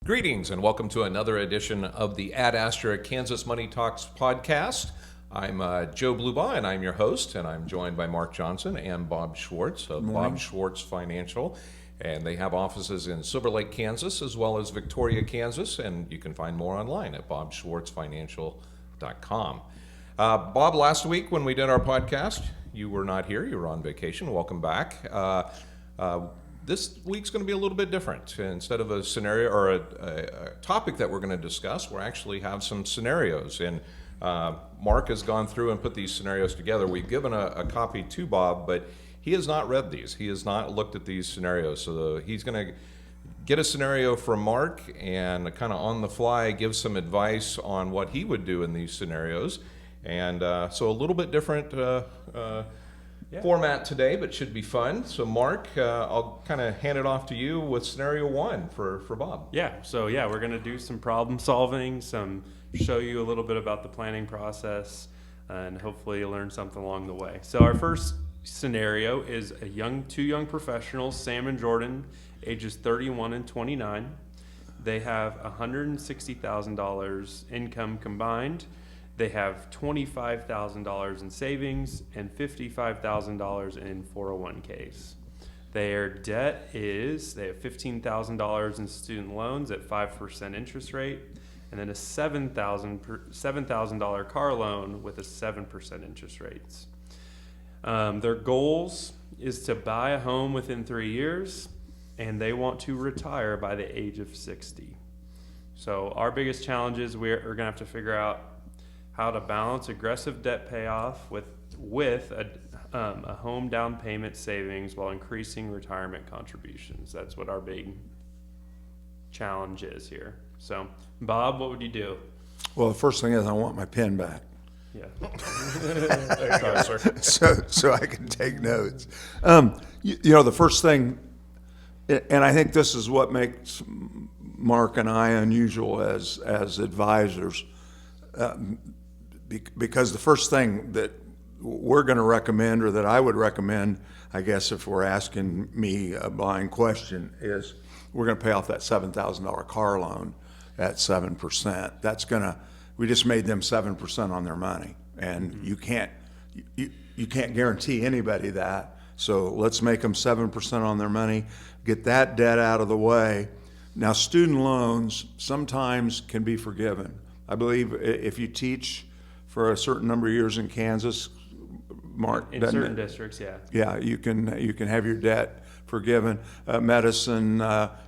Greetings and welcome to another edition of the Ad Astra Kansas Money Talks podcast. I'm Joe Blubaugh and I'm your host, and I'm joined by Mark Johnson and Bob Schwartz of Bob Schwartz Financial. And they have offices in Silver Lake, Kansas, as well as Victoria, Kansas, and you can find more online at bobschwartzfinancial.com. Bob, last week when we did our podcast, you were not here. You were on vacation. Welcome back. This week's going to be a little bit different. Instead of a scenario or a topic that we're going to discuss, we'll actually have some scenarios. And Mark has gone through and put these scenarios together. We've given a copy to Bob, but he has not read these. He has not looked at these scenarios. So he's going to get a scenario from Mark and kind of on the fly give some advice on what he would do in these scenarios. And so a little bit different format today, but should be fun. So Mark, I'll kind of hand it off to you with scenario one for Bob. We're going to do some problem solving, show you a little bit about the planning process, and hopefully you learn something along the way. So our first scenario is two young professionals, Sam and Jordan, ages 31 and 29. They have $160,000 income combined. They have $25,000 in savings and $55,000 in 401ks. Their debt is, they have $15,000 in student loans at 5% interest rate, and then a $7,000 car loan with a 7% interest rates. Their goals is to buy a home within 3 years, and they want to retire by the age of 60. So our biggest challenge is we're going to have to figure out how to balance aggressive debt payoff with a home down payment savings while increasing retirement contributions. That's what our big challenge is here. So, Bob, what would you do? Well, the first thing is I want my pen back. Yeah. There you go, sir. So I can take notes. The first thing, and I think this is what makes Mark and I unusual as advisors, because the first thing that we're going to recommend, or that I would recommend, I guess if we're asking me a blind question, is we're going to pay off that $7,000 car loan at 7%. We just made them 7% on their money, and you can't guarantee anybody that. So let's make them 7% on their money, get that debt out of the way. Now, student loans sometimes can be forgiven. I believe if you teach for a certain number of years in Kansas, Mark, in certain districts, you can have your debt forgiven. Medicine,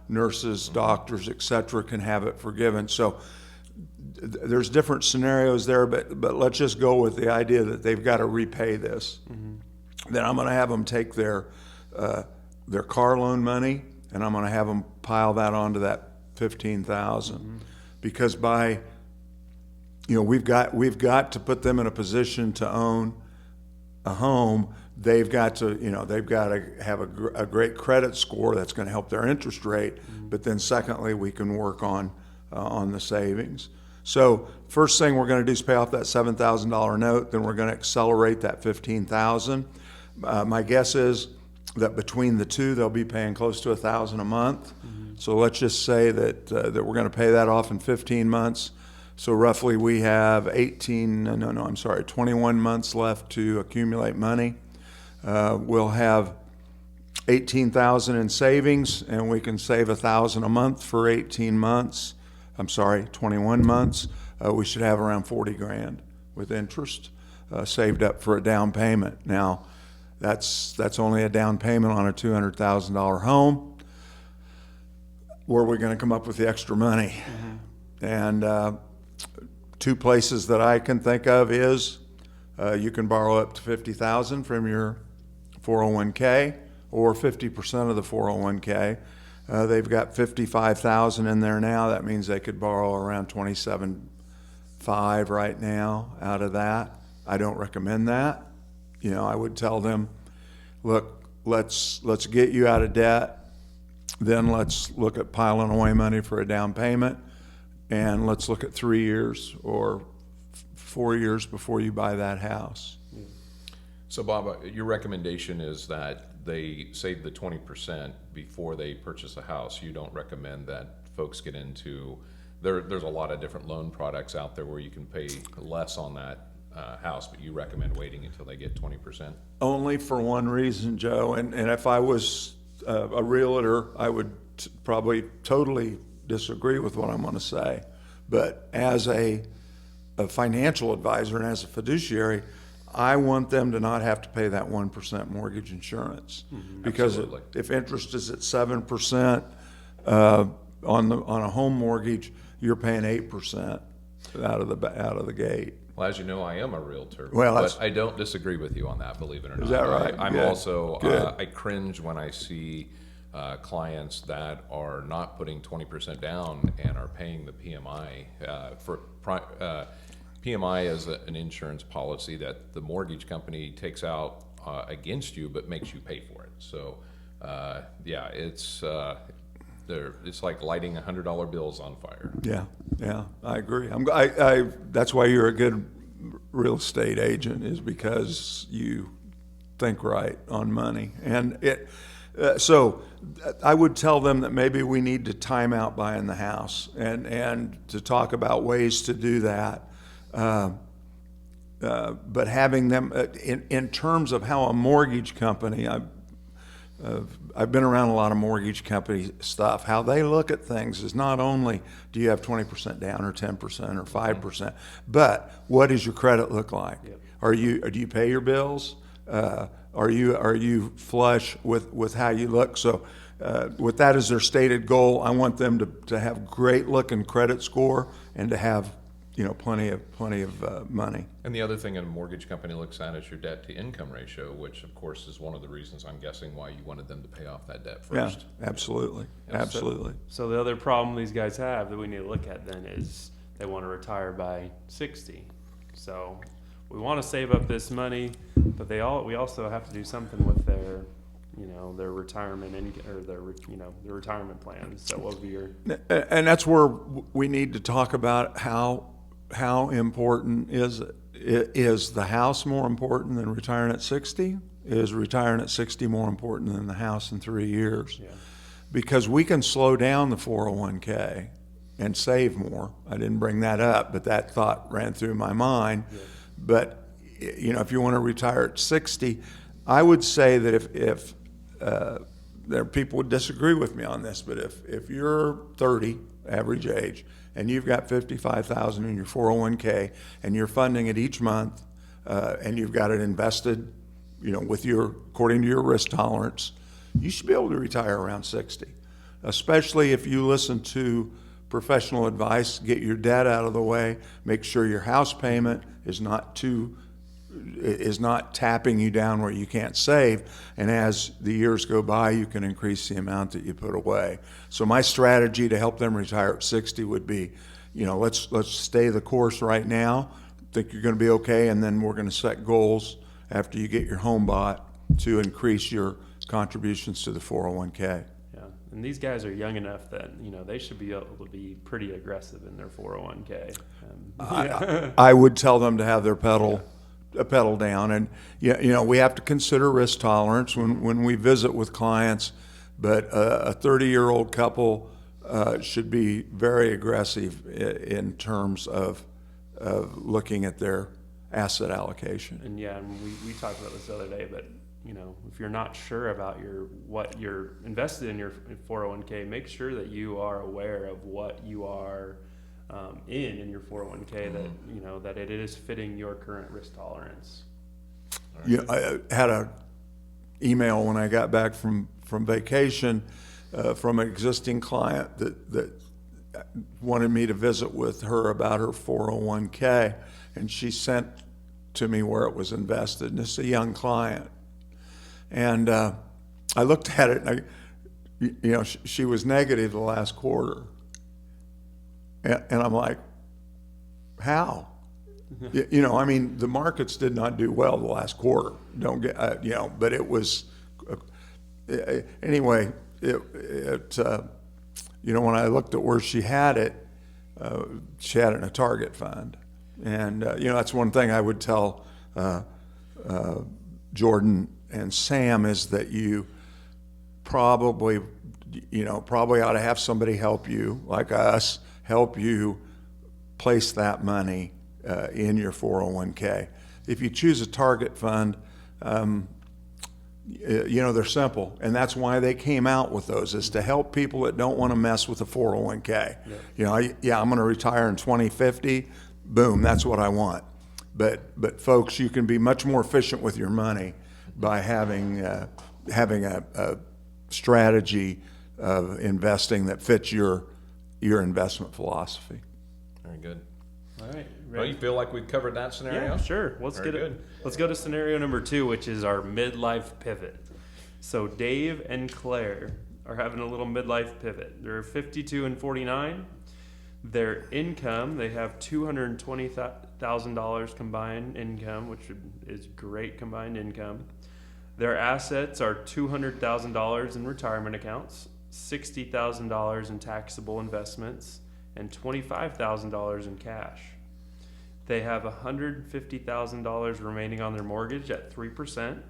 nurses, doctors, etc., can have it forgiven. So there's different scenarios there, but let's just go with the idea that they've got to repay this. Mm-hmm. Then I'm going to have them take their car loan money, and I'm going to have them pile that onto that $15,000, mm-hmm. because we've got to put them in a position to own a home. They've got to have a great credit score that's going to help their interest rate. Mm-hmm. But then secondly, we can work on the savings. So first thing we're going to do is pay off that $7,000 note. Then we're going to accelerate that $15,000. My guess is that between the two, they'll be paying close to $1,000 a month. Mm-hmm. So let's just say that we're going to pay that off in 15 months. So roughly we have 21 months left to accumulate money. We'll have $18,000 in savings, and we can save $1,000 a month for 21 months. We should have around $40,000 with interest saved up for a down payment. Now, that's only a down payment on a $200,000 home. Where are we going to come up with the extra money? Mm-hmm. And two places that I can think of is you can borrow up to $50,000 from your 401k, or 50% of the 401k. They've got $55,000 in there now. That means they could borrow around $27,500 right now out of that. I don't recommend that. I would tell them, look, let's get you out of debt. Then let's look at piling away money for a down payment. And let's look at 3 years or 4 years before you buy that house. So, Bob, your recommendation is that they save the 20% before they purchase a house. You don't recommend that folks get into, there's a lot of different loan products out there where you can pay less on that house, but you recommend waiting until they get 20%? Only for one reason, Joe, and if I was a realtor, I would probably totally disagree with what I'm going to say. But as a financial advisor and as a fiduciary, I want them to not have to pay that 1% mortgage insurance. Because Absolutely. if interest is at 7% on a home mortgage, you're paying 8% out of the gate. Well, as you know, I am a realtor, Well, but that's- I don't disagree with you on that, believe it or not. that right? I'm Good. also, Good. I cringe when I see clients that are not putting 20% down and are paying the PMI. PMI is an insurance policy that the mortgage company takes out against you, but makes you pay for it. So, yeah, it's like lighting $100 bills on fire. Yeah, I agree. That's why you're a good real estate agent, is because you think right on money. And so I would tell them that maybe we need to time out buying the house and to talk about ways to do that. But having them in terms of how a mortgage company, I've been around a lot of mortgage company stuff. How they look at things is not only do you have 20% down or 10% or 5%, but what does your credit look like? Yep. Do you pay your bills? Are you flush with how you look? So with that as their stated goal, I want them to have great looking credit score and to have plenty of money. And the other thing a mortgage company looks at is your debt to income ratio, which of course is one of the reasons, I'm guessing, why you wanted them to pay off that debt first. Yeah, absolutely. Absolutely. So the other problem these guys have that we need to look at then is they want to retire by 60. So we want to save up this money, but we also have to do something with their their retirement or their retirement plans. So what would be your? And that's where we need to talk about how important is it? Is the house more important than retiring at 60? Is retiring at 60 more important than the house in 3 years? Yeah. Because we can slow down the 401k and save more. I didn't bring that up, but that thought ran through my mind. Yeah. But if you want to retire at 60, I would say that if there people would disagree with me on this, but if you're 30, average age, and you've got $55,000 in your 401k and you're funding it each month, and you've got it invested, according to your risk tolerance, you should be able to retire around 60. Especially if you listen to professional advice, get your debt out of the way, make sure your house payment is not tapping you down where you can't save, and as the years go by, you can increase the amount that you put away. So my strategy to help them retire at 60 would be, let's stay the course right now, think you're going to be okay, and then we're going to set goals after you get your home bought to increase your contributions to the 401k. Yeah, and these guys are young enough that they should be able to be pretty aggressive in their 401k. I would tell them to have their pedal down, and we have to consider risk tolerance when we visit with clients, but a 30-year-old couple should be very aggressive in terms of looking at their asset allocation. And we talked about this the other day, but if you're not sure about what you're invested in your 401k, make sure that you are aware of what you are in your 401k, that it is fitting your current risk tolerance. Yeah, I had an email when I got back from vacation from an existing client that wanted me to visit with her about her 401k, and she sent to me where it was invested, and it's a young client. And I looked at it, and she was negative the last quarter. And I'm like, how? The markets did not do well the last quarter. Don't get, but it was, anyway, when I looked at where she had it in a target fund. And, that's one thing I would tell Jordan and Sam, is that you probably probably ought to have somebody help you, like us, help you place that money in your 401k. If you choose a target fund, they're simple, and that's why they came out with those, is to help people that don't want to mess with a 401k. I'm going to retire in 2050. Boom, that's what I want. But folks, you can be much more efficient with your money by having a strategy of investing that fits your investment philosophy. Very good. All right. Well, you feel like we've covered that scenario? Yeah, sure. Let's go to scenario number 2, which is our midlife pivot. So Dave and Claire are having a little midlife pivot. They're 52 and 49. Their income, they have $220,000 combined income, which is great combined income. Their assets are $200,000 in retirement accounts, $60,000 in taxable investments, and $25,000 in cash. They have $150,000 remaining on their mortgage at 3%.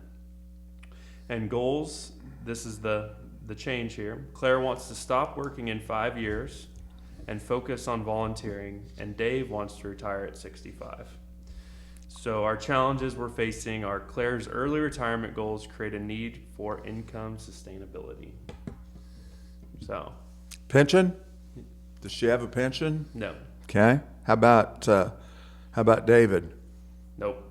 And goals, this is the change here. Claire wants to stop working in 5 years and focus on volunteering, and Dave wants to retire at 65. So our challenges we're facing are Claire's early retirement goals create a need for income sustainability. So. Pension? Does she have a pension? No. Okay. How about David? Nope.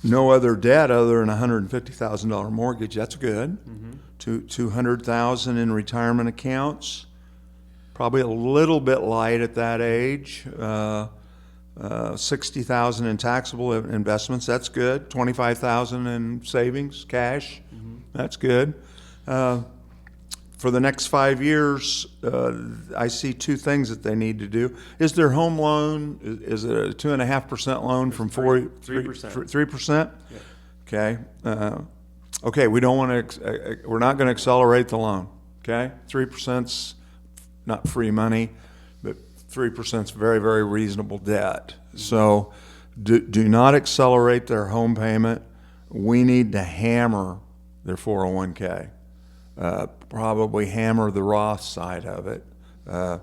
No other debt other than $150,000 mortgage. That's good. Mm-hmm. $200,000 in retirement accounts. Probably a little bit light at that age. $60,000 in taxable investments. That's good. $25,000 in savings, cash. Mm-hmm. That's good. For the next 5 years, I see 2 things that they need to do. Is their home loan, is it a 2.5% loan from 3%. 3%? Yeah. Okay. Okay, we don't want to, we're not going to accelerate the loan. Okay? 3%'s not free money, but 3%'s very, very reasonable debt. So do not accelerate their home payment. We need to hammer their 401k. Probably hammer the Roth side of it. I'm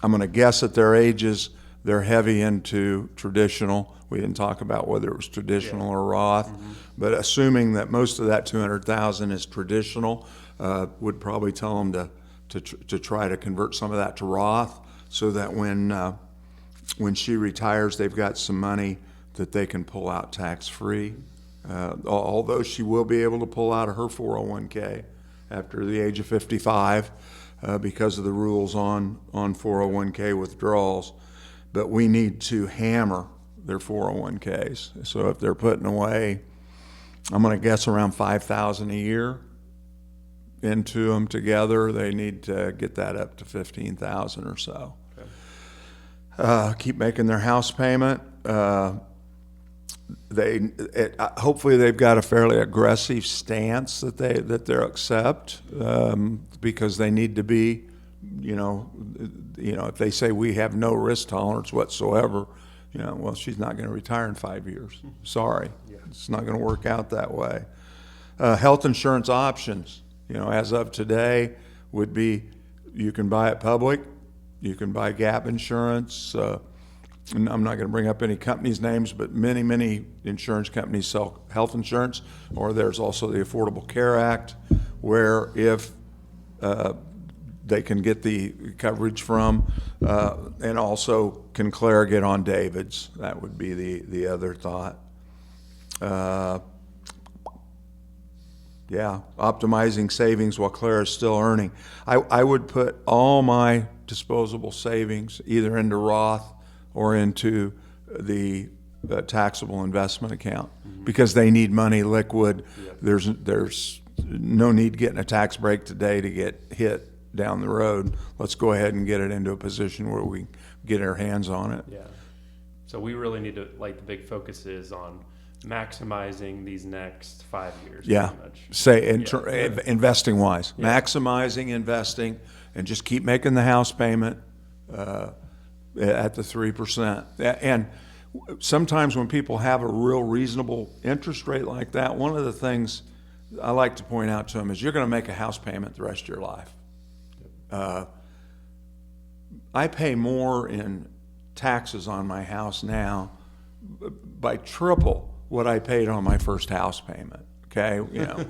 going to guess at their ages, they're heavy into traditional. We didn't talk about whether it was traditional or Roth, but assuming that most of that $200,000 is traditional, would probably tell them to try to convert some of that to Roth, so that when she retires, they've got some money that they can pull out tax-free. Although she will be able to pull out of her 401k after the age of 55 because of the rules on 401k withdrawals. But we need to hammer their 401ks. So if they're putting away, I'm going to guess around $5,000 a year into them together, they need to get that up to $15,000 or so. Okay. Keep making their house payment. Hopefully they've got a fairly aggressive stance that they'll accept, because they need to be, if they say we have no risk tolerance whatsoever, well, she's not going to retire in 5 years. Sorry, it's not going to work out that way. Health insurance options, as of today, would be you can buy it public, you can buy gap insurance. And I'm not going to bring up any companies' names, but many insurance companies sell health insurance. Or there's also the Affordable Care Act, where if they can get the coverage from, and also can Claire get on David's? That would be the other thought. Optimizing savings while Claire is still earning. I would put all my disposable savings either into Roth or into the taxable investment account, because they need money liquid. There's no need getting a tax break today to get hit down the road. Let's go ahead and get it into a position where we get our hands on it. Yeah. So we really need to, the big focus is on maximizing these next 5 years. Yeah. Investing wise, maximizing investing, and just keep making the house payment at the 3%. And sometimes when people have a real reasonable interest rate like that, one of the things I like to point out to them is you're going to make a house payment the rest of your life. I pay more in taxes on my house now by triple what I paid on my first house payment. Okay,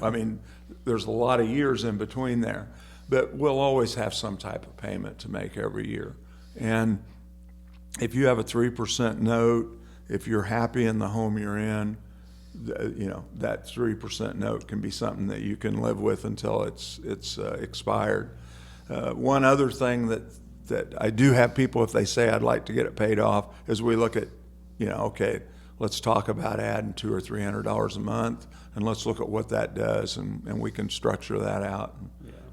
I mean, there's a lot of years in between there, but we'll always have some type of payment to make every year. And if you have a 3% note, if you're happy in the home you're in, that 3% note can be something that you can live with until it's expired. One other thing that I do have people, if they say I'd like to get it paid off, is we look at, okay, let's talk about adding $200 or $300 a month, and let's look at what that does, and we can structure that out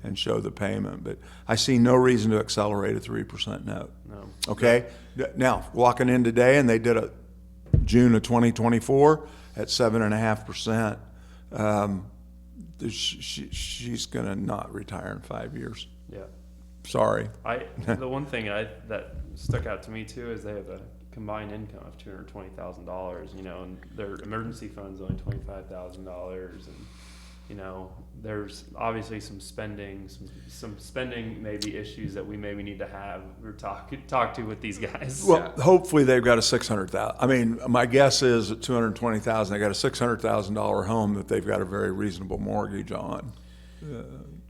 and show the payment. But I see no reason to accelerate a 3% note. No. Okay? Now, walking in today, and they did a June of 2024 at 7.5%. She's going to not retire in 5 years. Yeah. Sorry. The one thing that stuck out to me too is they have a combined income of $220,000. And their emergency fund's only $25,000, and there's obviously some spending maybe issues that we maybe need to have or talk to with these guys. Well, hopefully they've got a $600,000. I mean, my guess is at $220,000, they got a $600,000 home that they've got a very reasonable mortgage on.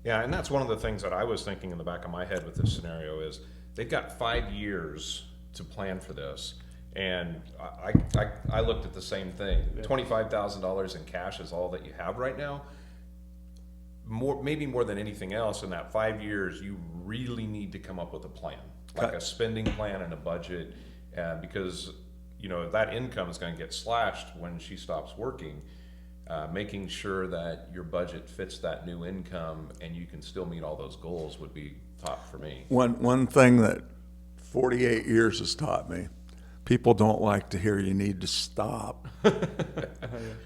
Yeah, and that's one of the things that I was thinking in the back of my head with this scenario is they've got 5 years to plan for this. And I looked at the same thing. $25,000 in cash is all that you have right now. Maybe more than anything else, in that 5 years, you really need to come up with a plan, like a spending plan and a budget, because that income is going to get slashed when she stops working. Making sure that your budget fits that new income and you can still meet all those goals would be top for me. One thing that 48 years has taught me, people don't like to hear you need to stop.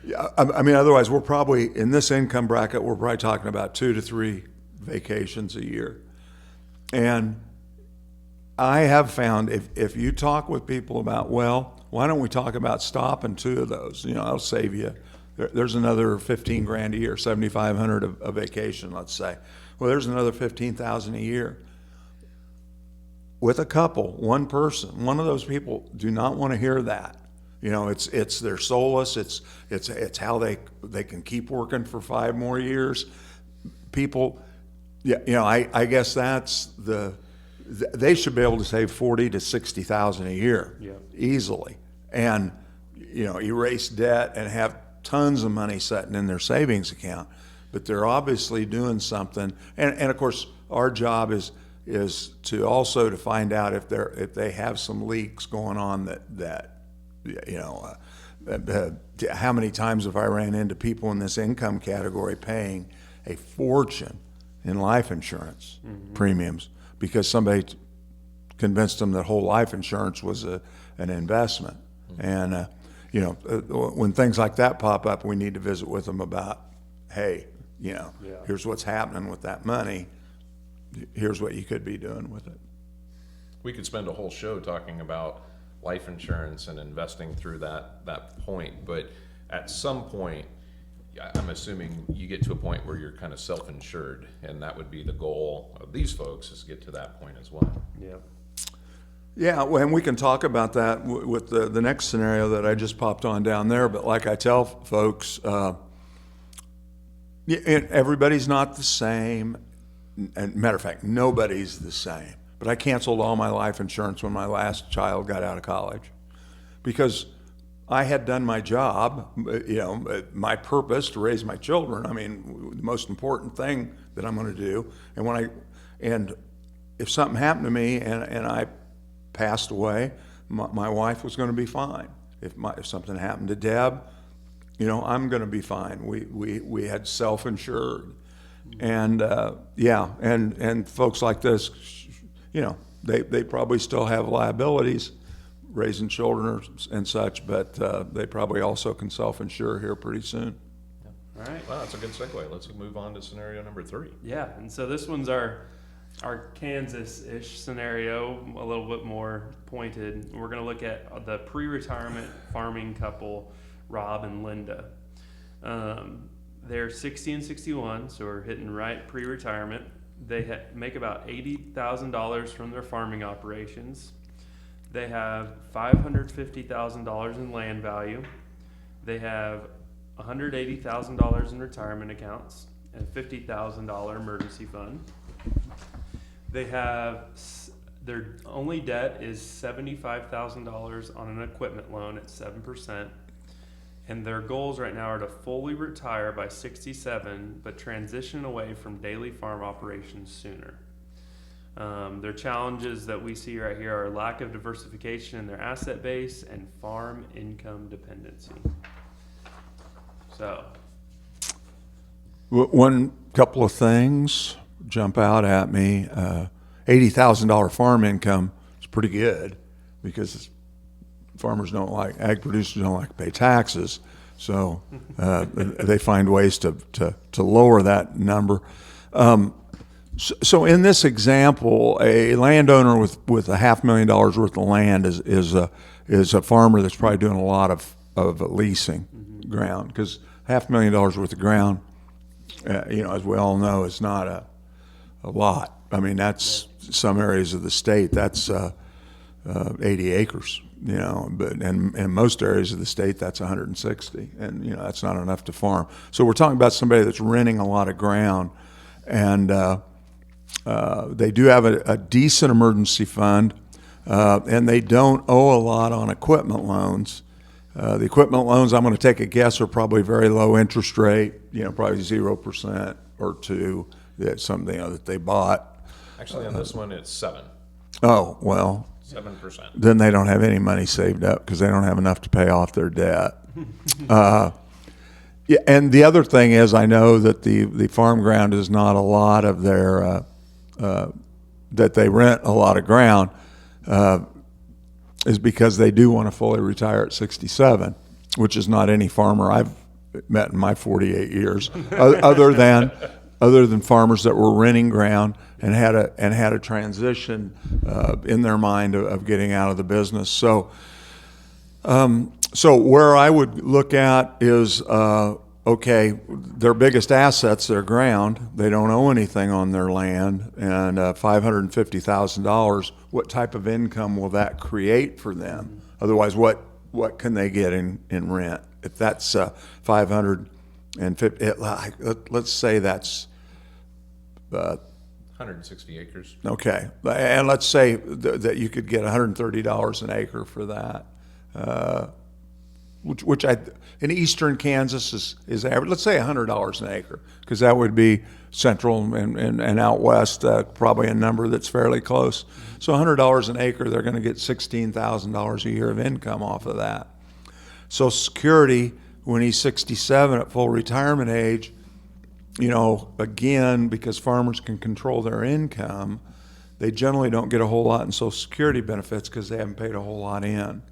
Yeah, I mean, otherwise we're probably, in this income bracket, we're probably talking about 2 to 3 vacations a year. And I have found if you talk with people about, well, why don't we talk about stopping 2 of those? I'll save you. There's another $15,000 a year, $7,500 a vacation, let's say. Well, there's another $15,000 a year. With a couple, one person, one of those people do not want to hear that. It's their solace. It's how they can keep working for 5 more years. People, I guess that's they should be able to save $40,000 to $60,000 a year easily, and erase debt and have tons of money sitting in their savings account. But they're obviously doing something, and of course our job is to also to find out if they have some leaks going on that how many times have I ran into people in this income category paying a fortune in life insurance premiums because somebody convinced them that whole life insurance was an investment. And when things like that pop up, we need to visit with them about, hey, here's what's happening with that money. Here's what you could be doing with it. We could spend a whole show talking about life insurance and investing through that point, but at some point, I'm assuming you get to a point where you're kind of self-insured, and that would be the goal of these folks, is to get to that point as well. Yeah, well, and we can talk about that with the next scenario that I just popped on down there. But like I tell folks, everybody's not the same. And matter of fact, nobody's the same. But I canceled all my life insurance when my last child got out of college because I had done my job, my purpose to raise my children. I mean, the most important thing that I'm going to do. And if something happened to me and I passed away, my wife was going to be fine. If something happened to Deb, I'm going to be fine. We had self-insured. And and folks like this, they probably still have liabilities, raising children and such, but they probably also can self-insure here pretty soon. All right. Well, that's a good segue. Let's move on to scenario number 3. Yeah, and so this one's our Kansas-ish scenario, a little bit more pointed. We're going to look at the pre-retirement farming couple, Rob and Linda. They're 60 and 61, so we're hitting right pre-retirement. They make about $80,000 from their farming operations. They have $550,000 in land value. They have $180,000 in retirement accounts and a $50,000 emergency fund. They have their only debt is $75,000 on an equipment loan at 7%. And their goals right now are to fully retire by 67, but transition away from daily farm operations sooner. Their challenges that we see right here are lack of diversification in their asset base and farm income dependency. So, One couple of things jump out at me. $80,000 farm income is pretty good because ag producers don't like to pay taxes. So they find ways to lower that number. So in this example, a landowner with $500,000 worth of land is a farmer that's probably doing a lot of leasing ground, because $500,000 worth of ground, as we all know, is not a lot. I mean, that's some areas of the state, that's 80 acres, but in most areas of the state, that's 160, and that's not enough to farm. So we're talking about somebody that's renting a lot of ground, and they do have a decent emergency fund, and they don't owe a lot on equipment loans. The equipment loans, I'm going to take a guess, are probably very low interest rate, probably 0% or 2%. That's something that they bought. Actually, on this one, it's 7%. Oh, well, 7%. then they don't have any money saved up because they don't have enough to pay off their debt. Yeah, and the other thing is, I know that the farm ground is not a lot of their that they rent a lot of ground is because they do want to fully retire at 67, which is not any farmer I've met in my 48 years, other than farmers that were renting ground and had a transition in their mind of getting out of the business. So where I would look at is, okay, their biggest asset's their ground. They don't owe anything on their land, and $550,000. What type of income will that create for them? Otherwise, what can they get in rent? If that's 550, let's say that's 160 acres. okay, and let's say that you could get $130 an acre for that. Which in eastern Kansas is average. Let's say $100 an acre, because that would be central and out west, probably a number that's fairly close. So $100 an acre, they're going to get $16,000 a year of income off of that. Social Security, when he's 67 at full retirement age, again, because farmers can control their income, they generally don't get a whole lot in Social Security benefits because they haven't paid a whole lot in.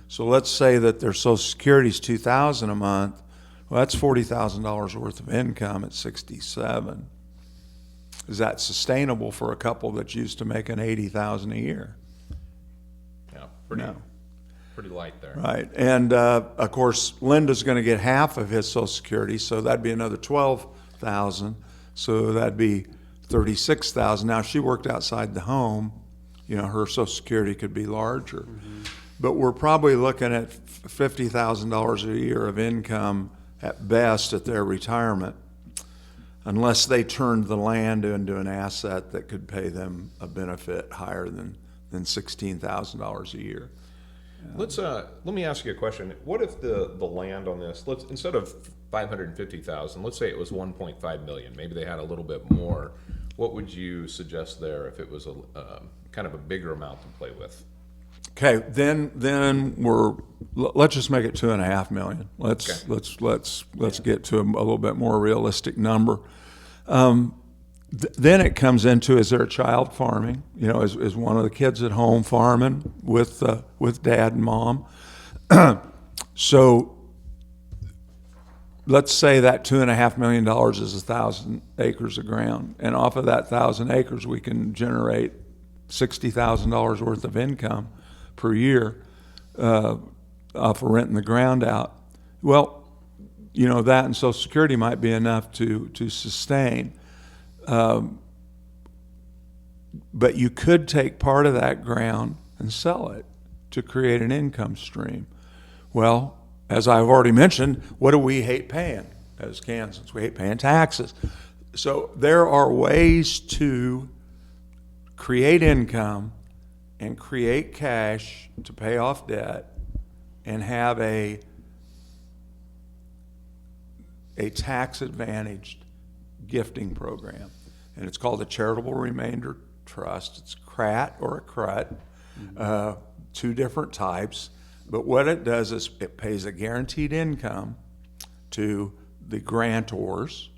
So let's say that their Social Security is $2,000 a month. Well, that's $40,000 worth of income at 67. Is that sustainable for a couple that's used to making $80,000 a year? Yeah, No. pretty light there. Right, and of course, Linda's going to get half of his Social Security, so that'd be another $12,000. So that'd be $36,000. Now, if she worked outside the home, her Social Security could be larger. But we're probably looking at $50,000 a year of income at best at their retirement, unless they turned the land into an asset that could pay them a benefit higher than $16,000 a year. Let me ask you a question. What if the land on this, instead of 550,000, let's say it was 1.5 million. Maybe they had a little bit more. What would you suggest there if it was a kind of a bigger amount to play with? Okay, then let's just make it 2.5 million. Let's get to a little bit more realistic number. Then it comes into, is there a child farming? Is one of the kids at home farming with dad and mom? So let's say that $2.5 million is 1,000 acres of ground, and off of that 1,000 acres we can generate $60,000 worth of income per year off of renting the ground out. Well, that and Social Security might be enough to sustain. But you could take part of that ground and sell it to create an income stream. Well, as I've already mentioned, what do we hate paying as Kansans? We hate paying taxes. So there are ways to create income and create cash to pay off debt and have a tax-advantaged gifting program. And it's called a charitable remainder trust. It's CRAT or a CRUT, two different types. But what it does is it pays a guaranteed income to the grantors,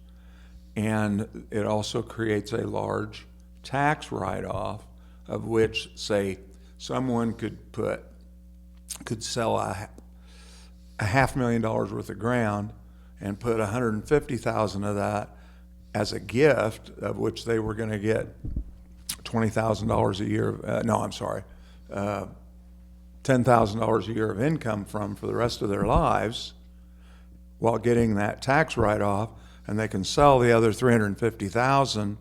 and it also creates a large tax write-off, of which, say, someone could sell a $500,000 worth of ground and put $150,000 of that as a gift, of which they were going to get $20,000 a year. $10,000 a year of income from for the rest of their lives, while getting that tax write-off, and they can sell the other $350,000,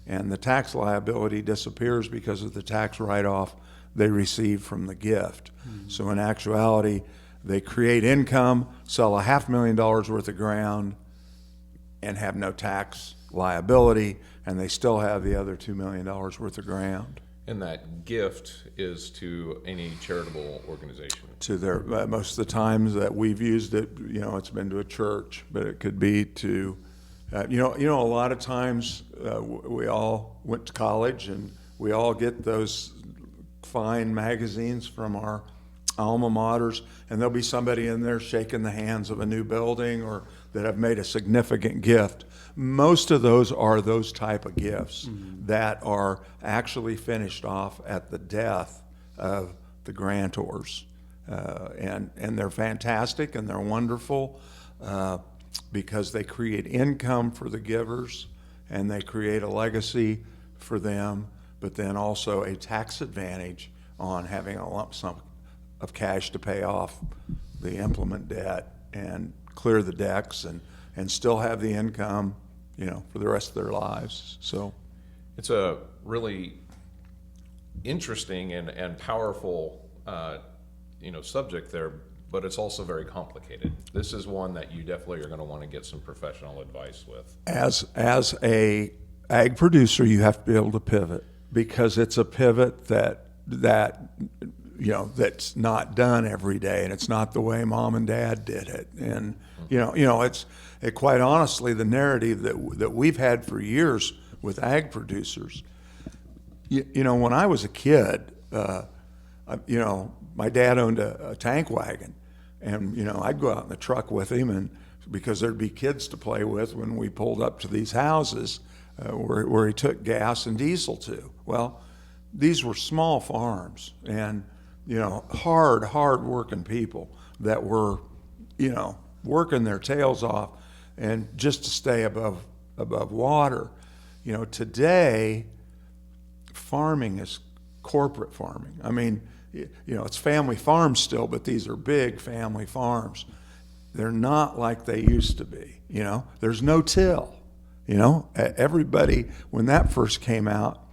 and the tax liability disappears because of the tax write-off they received from the gift. So in actuality, they create income, sell a $500,000 worth of ground, and have no tax liability, and they still have the other $2 million worth of ground. And that gift is to any charitable organization? To their, most of the times that we've used it, it's been to a church, but it could be to, a lot of times we all went to college and we all get those fine magazines from our alma maters, and there'll be somebody in there shaking the hands of a new building or that have made a significant gift. Most of those are those type of gifts that are actually finished off at the death of the grantors. And they're fantastic and they're wonderful because they create income for the givers and they create a legacy for them, but then also a tax advantage on having a lump sum of cash to pay off the implement debt and clear the decks and still have the income, for the rest of their lives. So it's a really interesting and powerful, subject there, but it's also very complicated. This is one that you definitely are going to want to get some professional advice with. As a ag producer, you have to be able to pivot, because it's a pivot that's not done every day, and it's not the way mom and dad did it. And it's quite honestly the narrative that we've had for years with ag producers. When I was a kid, my dad owned a tank wagon, and I'd go out in the truck with him, and because there'd be kids to play with when we pulled up to these houses where he took gas and diesel to. Well, these were small farms, and hard working people that were, working their tails off and just to stay above water. Today, farming is corporate farming. I mean, it's family farms still, but these are big family farms. They're not like they used to be. There's no till. Everybody, when that first came out,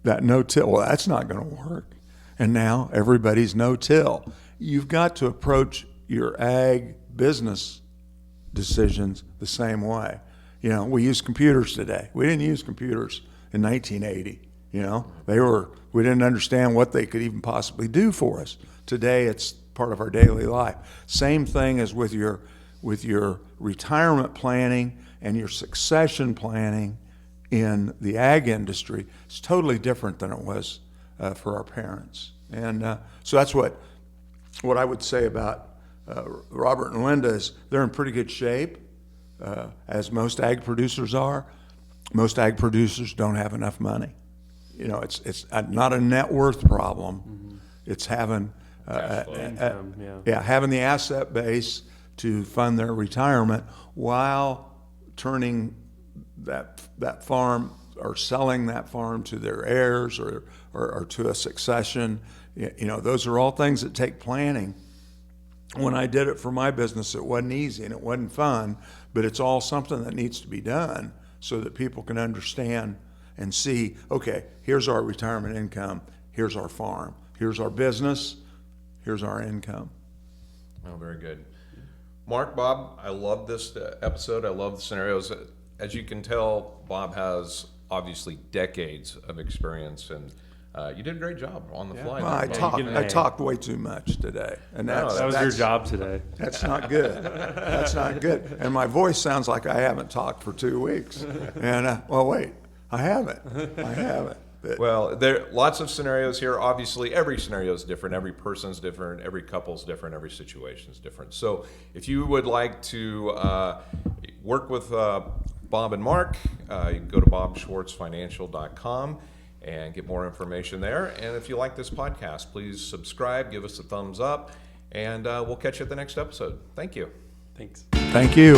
that no-till, well, that's not going to work. And now everybody's no-till. You've got to approach your ag business decisions the same way. We use computers today. We didn't use computers in 1980. We didn't understand what they could even possibly do for us. Today, it's part of our daily life. Same thing as with your retirement planning and your succession planning in the ag industry. It's totally different than it was for our parents. And so that's what I would say about Robert and Linda is they're in pretty good shape, as most ag producers are. Most ag producers don't have enough money. It's not a net worth problem. Mm-hmm. It's having having the asset base to fund their retirement while turning that farm or selling that farm to their heirs or to a succession. Those are all things that take planning. when I did it for my business, it wasn't easy and it wasn't fun, but it's all something that needs to be done so that people can understand and see, okay, here's our retirement income, here's our farm, here's our business, here's our income. Oh, very good. Mark, Bob, I love this episode. I love the scenarios. As you can tell, Bob has obviously decades of experience, and you did a great job on the fly. Well, I there, talked, get an I A. talked way too much today, and No, that's, That was your that's- job today. That's not good. That's not good. And my voice sounds like I haven't talked for 2 weeks. And, well, wait, I haven't. I haven't. But Well, there are lots of scenarios here. Obviously, every scenario is different. Every person's different. Every couple's different. Every situation's different. So, if you would like to work with Bob and Mark, you can go to bobschwartzfinancial.com and get more information there. And if you like this podcast, please subscribe, give us a thumbs up, and we'll catch you at the next episode. Thank you. Thanks. thank you.